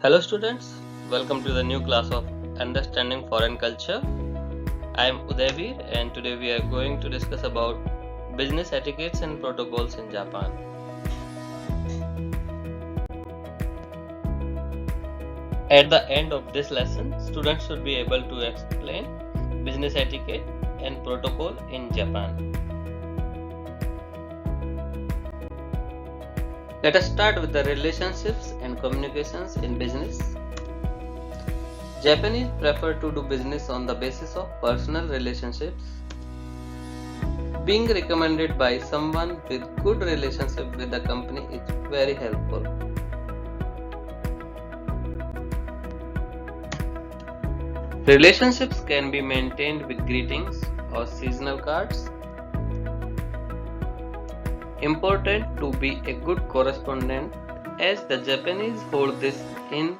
Hello students, welcome to the new class of Understanding Foreign Culture. I am Udayveer and today we are going to discuss about business etiquettes and protocols in Japan. At the end of this lesson, students should be able to explain business etiquette and protocol in Japan. Let us start with the relationships and communications in business. Japanese prefer to do business on the basis of personal relationships. Being recommended by someone with good relationship with the company is very helpful. Relationships can be maintained with greetings or seasonal cards. Important to be a good correspondent as the Japanese hold this in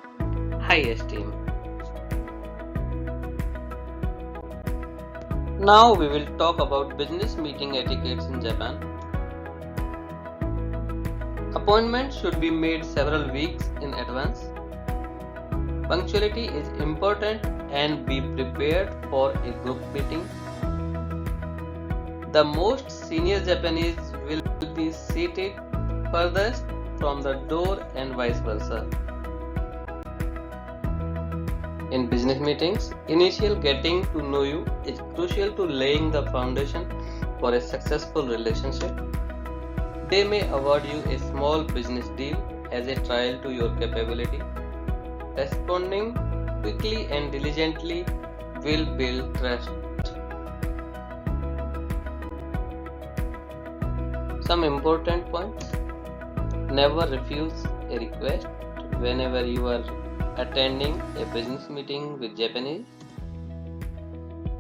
high esteem. Now we will talk about business meeting etiquettes in Japan. Appointments should be made several weeks in advance. Punctuality is important and be prepared for a group meeting. The most senior Japanese will be seated furthest from the door and vice versa. In business meetings, initial getting to know you is crucial to laying the foundation for a successful relationship. They may award you a small business deal as a trial to your capability. Responding quickly and diligently will build trust. Some important points: never refuse a request whenever you are attending a business meeting with Japanese.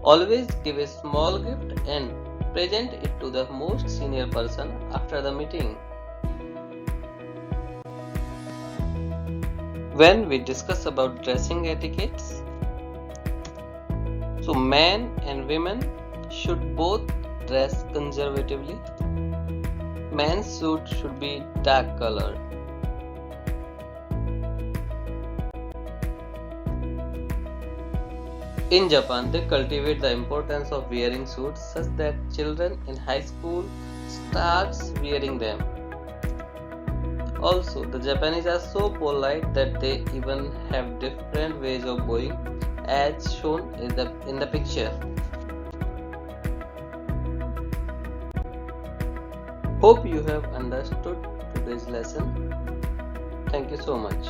Always give a small gift and present it to the most senior person after the meeting. When we discuss about dressing etiquettes, so men and women should both dress conservatively. Men's suit should be dark colored. In Japan, they cultivate the importance of wearing suits such that children in high school starts wearing them. Also, the Japanese are so polite that they even have different ways of bowing as shown in the picture. Hope you have understood today's lesson. Thank you so much.